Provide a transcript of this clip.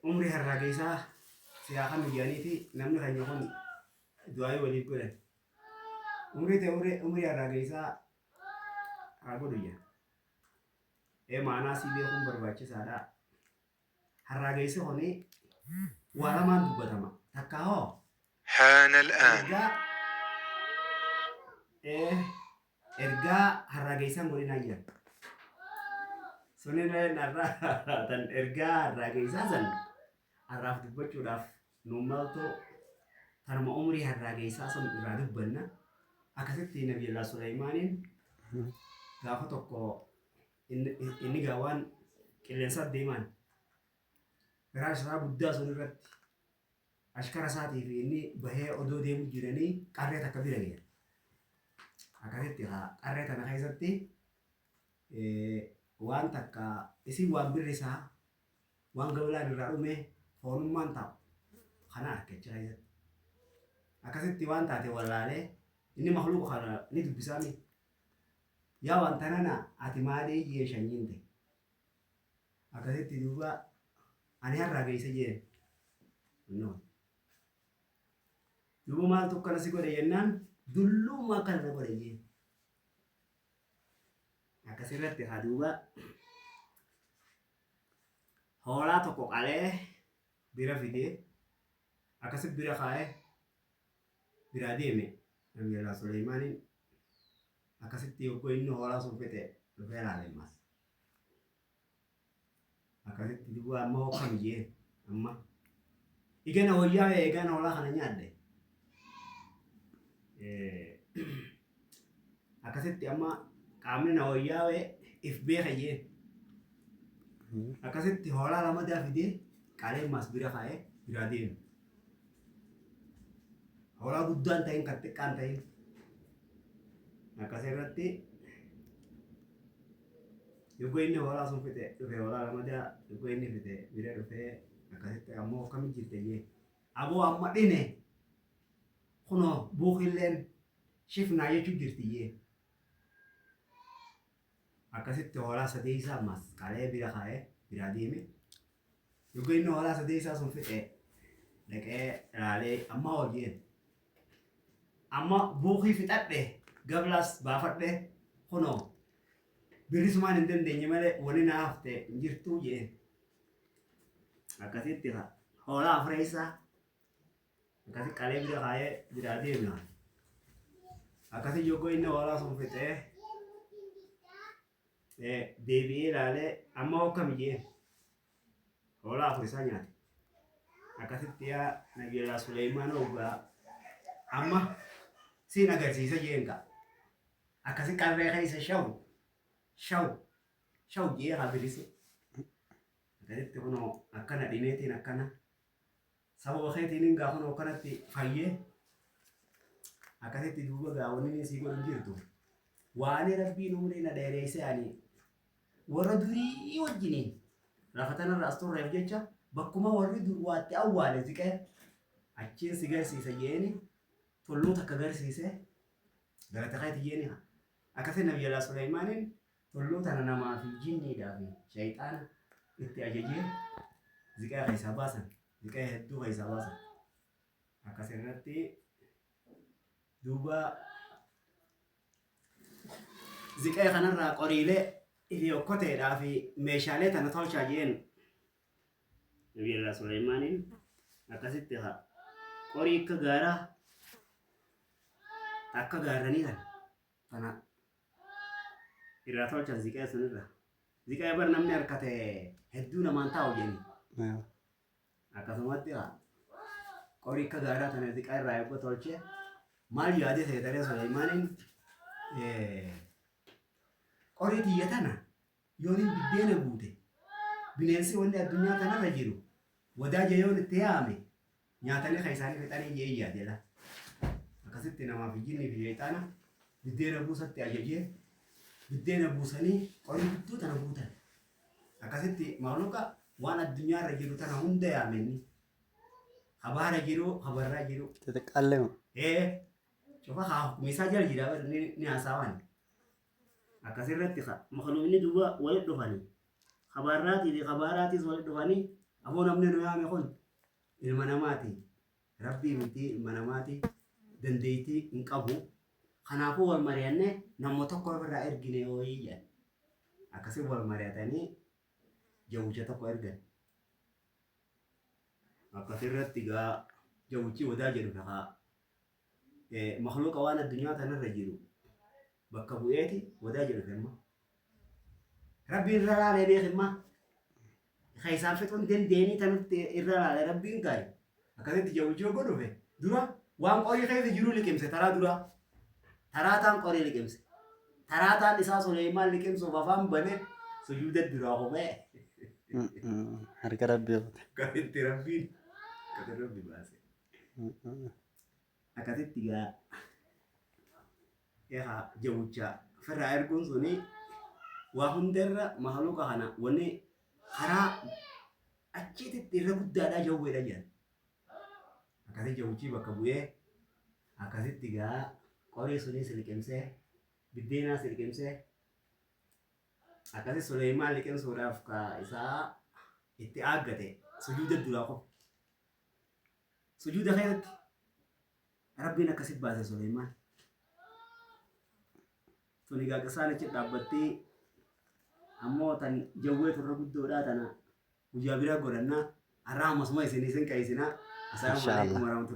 Umri har'a keessaa siyaa kan biyyaaniiti namni keenya kun du'aayii waliif godhan. Umri har'a keessaa haa godhu jira. Maanaa si beekuun barbaachisaadha. Har'a keessa kuni waa lamaan dubbatama. Takka hoo حان الآن. ergaa har'a keessaan godhinaa jira. Sunin har'a tan ergaa har'a keessaa san har'aaf dubbachuudhaaf nuummaltu tanuma umrii har'a keessaa sun irraa dubbanna. Akkasitti Nabiyallaa Suleymaaniin gaafa tokko inni gaawwan qilleensa deeman garaa isaa guddaa sun irratti ashkara isaatii fi inni bahee odoo deemu jiranii qarree takka bira geera. Akkasitti qarree tana keessatti waan takka isin waan birri isaa waan gabalaan irraa dhume foonummaan ta'u kana argachaa jira. Akkasitti waan taate wallaalee inni mahluuqa kana ni dubbisaami. Yaa waan tanana ati maalii jeeshanyiin ta'e. Akkasitti duuba ani har'a geessa jeen. Duuba maaltu akkana si godhe jennaan dullummaa kana na godhe jeen. Akkasirratti haa duuba hoolaa tokko qalee bira fidee akkasitti bira kaa'ee biraa deeme Nabiyallaa Suleymaaniin akkasitti yogguu inni hoolaa sun fixe dhufee ilaalemmas. Akkasitti duuba amma hokkam jeen amma igana wayyaa eegana hoolaa kana nyaadde. Akkasitti amma qaamni na wayyaa if beeka jeen. Akkasitti hoolaa lama daafidee qalee mas bira kaa'ee biraa deeme. Hoolaa guddaan ta'in kan xiqqaan ta'in. Akkasirratti yogguu inni hoolaa sun fixe dhufee hoolaa lama daa yogguu inni fixe bira dhufee akkasitti ammoo akkamitti jirte jee. Aboo amma dhine kunoo buukilleen shifnaa jechuu jirti jee. Akkasitti hoolaa sadii isaa ammas qalee bira kaa'ee biraa deeme. Yogguu inni hoolaa sadii isaa sun fixe dhaqee ilaalee amma hojjeen. Amma buukii fixadhe gablaas baafadhe kunoo bilisumaan hin dandeenye malee wani na hafte hin jirtuu jee. Akkasitti hoolaa afreessaa akkasitti qalee bira kaa'ee biraa deeme. Akkasitti yogguu inni hoolaa sun fixee deebi'ee ilaalee amma hokkam jee hoolaa afurisaa nyaate. Akkasitti yaa Nabiyallaa Suleymaan ogaa amma siin agarsiisa jeen ka. Akkasi qarree keessa shawu jee haa bilisu. Akkasitti kunoo akkana dhineetiin akkana sababa keetiin gaafa kunoo akkanatti fayyee akkasitti duuba gaawwaniin sii godhan jirtu. Waan rabbiin umrii na dheereessee ani warra durii wajjiniin lafa tanarraas turreef jecha bakkuma warri dur waatti awwaale siqee achiin si garsiisa jeeni tulluu takka garsiise galata keeti jeeni. Akkasii Nabiyallaa Suleymaaniin tulluu tana namaa fi jinniidhaa fi shayxaana itti ajajee ziqaa keessaa baasan ziqaa hedduu keessaa baasan. Akkasirratti duuba ziqaa kanarraa qoriilee ifi okkoteedhaa fi meeshaalee tana tolchaa jeen Nabiyallaa Suleymaaniin akkasitti qorii akka gaaraa akka gaarranii tana irraa tolchan ziqaa sunirra. Ziqaa bar namni harkate hedduu namaan taa'u jenni. Akkasumatti qorii akka gaaraa tana ziqaa irraa eebba tolchee maal yaadee seetaree Suleymaaniin qorii tiyya tana yooniin biddeena guute bineensi wanni addunyaa kanarra jiru wadaaja yoon itti yaame nyaatanii kan isaanii fixanii jee yaadeedha. Akkasitti namaaf jinnii fi shayxaana biddeena buusatti ajajee biddeena buusanii qorii guddoo tana guutan. Akkasitti maaluqa waan addunyaarra jiru tana hunda yaamenni habaara jiru habarraa jiru. Xixiqqaallee Cufa haa hukumisaa jala jira ni haasawaan. Akkasirratti makluumni duuba walitti dhufanii habaarraatii fi habaaraatis walitti dhufanii Aboo namni nu yaame kun ilma namaati. Rabbii miti ilma namaati. Dandeettii hin qabu. Kanaafuu wal mari'annee namoota tokko irraa ergine wayii jedhan. Akkasii wal mari'atanii jawwicha tokko ergan. Akkasirratti gaa jawwichi wadaa jedhu ta'a. Makhluuqa waan addunyaa kanarra jiru bakka bu'eeti wadaa jedhu firma. Rabbiin irra laalee beekimmaa. Kaisaan fixuun dandeenii tanutti irra laalee rabbiin gaarii. Akkasitti jawwichi yoo godhufe dura waan qorii keessa jiru liqimse taraa dura. Taraataan qorii liqimse. Taraataan isaa Suleymaan liqimsuuf afaan bane sujuuda duraa qubee. Harka rabbii oofte. Akkasitti rabbiin akkasitti rabbi baase. Akkasitti gaa jawwicha ofirraa erguun suni waa hundarra mahaluuqa kana wanni karaa achitti irra guddaadhaa jawweedha jedhan. Akkasitti jawwichi bakka bu'ee akkasitti gaa qorii sunis liqimsee biddeenaas liqimsee akkasitti Suleymaan liqimsuudhaaf ka isaa itti aaggate sujuuda duraa qofa. Sujuuda keessatti rabbiin akkasitti baase Suleymaan. Suni gaa qisaan achi dhaabbattee ammoo tan jawwee turre guddoodhaa tana guyyaa biraa godhannaa har'a ammasuma isin qayisinaa. Assalamu alaikum warahmatullahi